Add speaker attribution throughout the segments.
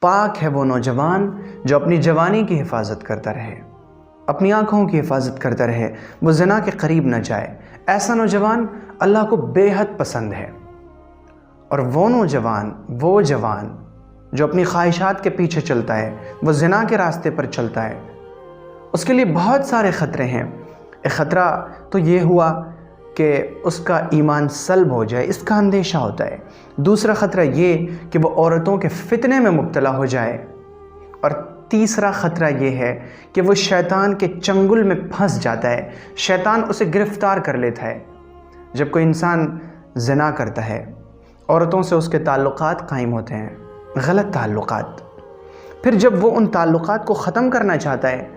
Speaker 1: پاک ہے وہ نوجوان جو اپنی جوانی کی حفاظت کرتا رہے، اپنی آنکھوں کی حفاظت کرتا رہے، وہ زنا کے قریب نہ جائے۔ ایسا نوجوان اللہ کو بے حد پسند ہے۔ اور وہ نوجوان، وہ جوان جو اپنی خواہشات کے پیچھے چلتا ہے، وہ زنا کے راستے پر چلتا ہے، اس کے لیے بہت سارے خطرے ہیں۔ ایک خطرہ تو یہ ہوا کہ اس کا ایمان سلب ہو جائے، اس کا اندیشہ ہوتا ہے۔ دوسرا خطرہ یہ کہ وہ عورتوں کے فتنے میں مبتلا ہو جائے، اور تیسرا خطرہ یہ ہے کہ وہ شیطان کے چنگل میں پھنس جاتا ہے، شیطان اسے گرفتار کر لیتا ہے۔ جب کوئی انسان زنا کرتا ہے، عورتوں سے اس کے تعلقات قائم ہوتے ہیں، غلط تعلقات، پھر جب وہ ان تعلقات کو ختم کرنا چاہتا ہے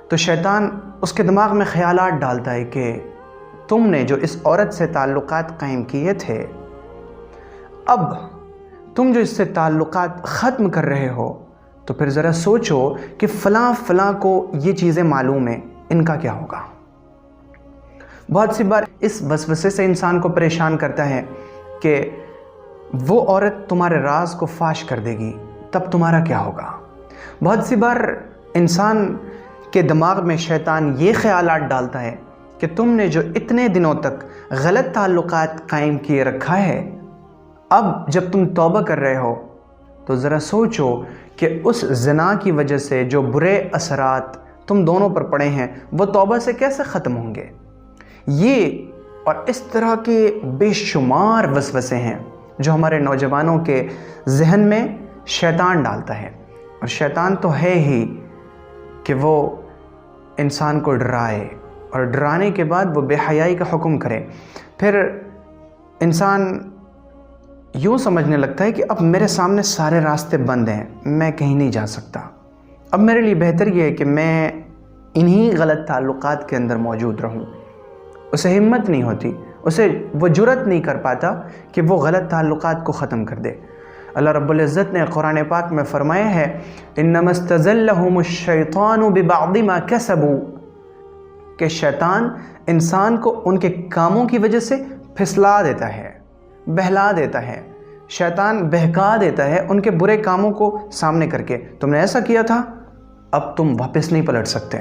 Speaker 1: تو شیطان اس کے دماغ میں خیالات ڈالتا ہے کہ تم نے جو اس عورت سے تعلقات قائم کیے تھے، اب تم جو اس سے تعلقات ختم کر رہے ہو، تو پھر ذرا سوچو کہ فلاں فلاں کو یہ چیزیں معلوم ہیں، ان کا کیا ہوگا۔ بہت سی بار اس وسوسے سے انسان کو پریشان کرتا ہے کہ وہ عورت تمہارے راز کو فاش کر دے گی، تب تمہارا کیا ہوگا۔ بہت سی بار انسان کے دماغ میں شیطان یہ خیالات ڈالتا ہے کہ تم نے جو اتنے دنوں تک غلط تعلقات قائم کیے رکھا ہے، اب جب تم توبہ کر رہے ہو تو ذرا سوچو کہ اس زنا کی وجہ سے جو برے اثرات تم دونوں پر پڑے ہیں وہ توبہ سے کیسے ختم ہوں گے۔ یہ اور اس طرح کے بے شمار وسوسے ہیں جو ہمارے نوجوانوں کے ذہن میں شیطان ڈالتا ہے، اور شیطان تو ہے ہی کہ وہ انسان کو ڈرائے، اور ڈرانے کے بعد وہ بے حیائی کا حکم کرے۔ پھر انسان یوں سمجھنے لگتا ہے کہ اب میرے سامنے سارے راستے بند ہیں، میں کہیں نہیں جا سکتا، اب میرے لیے بہتر یہ ہے کہ میں انہی غلط تعلقات کے اندر موجود رہوں۔ اسے ہمت نہیں ہوتی، اسے وہ جرأت نہیں کر پاتا کہ وہ غلط تعلقات کو ختم کر دے۔ اللہ رب العزت نے قرآن پاک میں فرمایا ہے انما استزلهم الشیطان ببعض ما کسبوا، کہ شیطان انسان کو ان کے کاموں کی وجہ سے پھسلا دیتا ہے، بہلا دیتا ہے، شیطان بہکا دیتا ہے ان کے برے کاموں کو سامنے کر کے۔ تم نے ایسا کیا تھا، اب تم واپس نہیں پلٹ سکتے،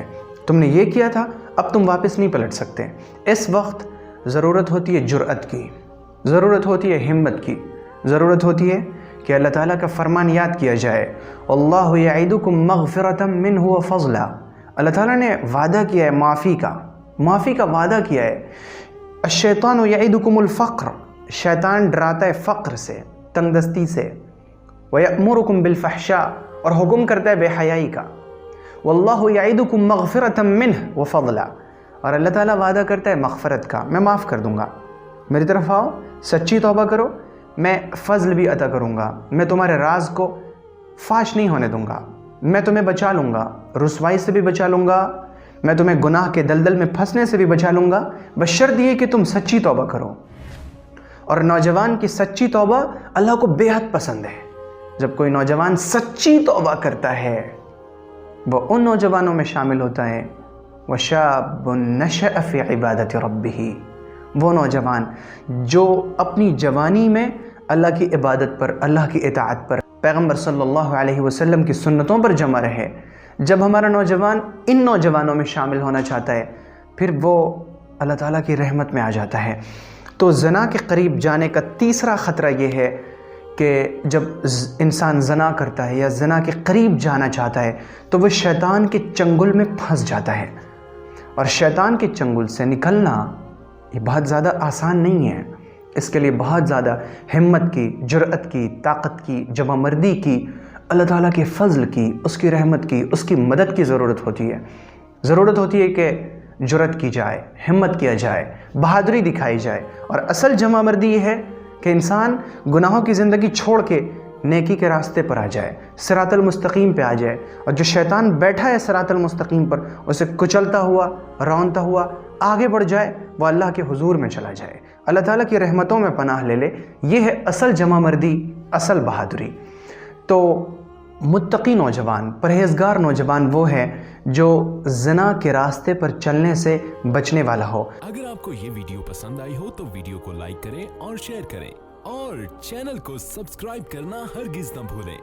Speaker 1: تم نے یہ کیا تھا، اب تم واپس نہیں پلٹ سکتے۔ اس وقت ضرورت ہوتی ہے جرأت کی، ضرورت ہوتی ہے ہمت کی، ضرورت ہوتی ہے کہ اللہ تعالیٰ کا فرمان یاد کیا جائے، اللہ یعدکم مغفرۃ منہ وفضلا۔ اللہ تعالیٰ نے وعدہ کیا ہے معافی کا وعدہ کیا ہے۔ الشیطان یعدکم الفقر، شیطان ڈراتا ہے فقر سے، تنگ دستی سے، ویأمرکم بالفحشاء، اور حکم کرتا ہے بے حیائی کا، واللہ یعدکم مغفرۃ منہ وفضلا، اور اللہ تعالیٰ وعدہ کرتا ہے مغفرت کا، میں معاف کر دوں گا، میری طرف آؤ، سچی توبہ کرو، میں فضل بھی عطا کروں گا، میں تمہارے راز کو فاش نہیں ہونے دوں گا، میں تمہیں بچا لوں گا، رسوائی سے بھی بچا لوں گا، میں تمہیں گناہ کے دلدل میں پھنسنے سے بھی بچا لوں گا، بشرط یہ کہ تم سچی توبہ کرو۔ اور نوجوان کی سچی توبہ اللہ کو بے حد پسند ہے۔ جب کوئی نوجوان سچی توبہ کرتا ہے، وہ ان نوجوانوں میں شامل ہوتا ہے وَشَابٌ نَشَأَ فِي عِبَادَةِ رَبِّهِ، وہ نوجوان جو اپنی جوانی میں اللہ کی عبادت پر، اللہ کی اطاعت پر، پیغمبر صلی اللہ علیہ وسلم کی سنتوں پر جمع رہے۔ جب ہمارا نوجوان ان نوجوانوں میں شامل ہونا چاہتا ہے، پھر وہ اللہ تعالیٰ کی رحمت میں آ جاتا ہے۔ تو زنا کے قریب جانے کا تیسرا خطرہ یہ ہے کہ جب انسان زنا کرتا ہے یا زنا کے قریب جانا چاہتا ہے تو وہ شیطان کے چنگل میں پھنس جاتا ہے، اور شیطان کے چنگل سے نکلنا یہ بہت زیادہ آسان نہیں ہے۔ اس کے لیے بہت زیادہ ہمت کی، جرأت کی، طاقت کی، جمع مردی کی، اللہ تعالیٰ کے فضل کی، اس کی رحمت کی، اس کی مدد کی ضرورت ہوتی ہے۔ ضرورت ہوتی ہے کہ جرأت کی جائے، ہمت کیا جائے، بہادری دکھائی جائے، اور اصل جمع مردی یہ ہے کہ انسان گناہوں کی زندگی چھوڑ کے نیکی کے راستے پر آ جائے، صراط المستقیم پہ آ جائے، اور جو شیطان بیٹھا ہے صراط المستقیم پر اسے کچلتا ہوا، رونتا ہوا آگے بڑھ جائے، وہ اللہ کے حضور میں چلا جائے، اللہ تعالیٰ کی رحمتوں میں پناہ لے لے۔ یہ ہے اصل جمع مردی، اصل بہادری۔ تو متقی نوجوان، پرہیزگار نوجوان وہ ہے جو زنا کے راستے پر چلنے سے بچنے والا ہو۔
Speaker 2: اگر آپ کو یہ ویڈیو پسند آئی ہو تو ویڈیو کو لائک کریں اور شیئر کریں، اور چینل کو سبسکرائب کرنا ہرگز نہ بھولیں۔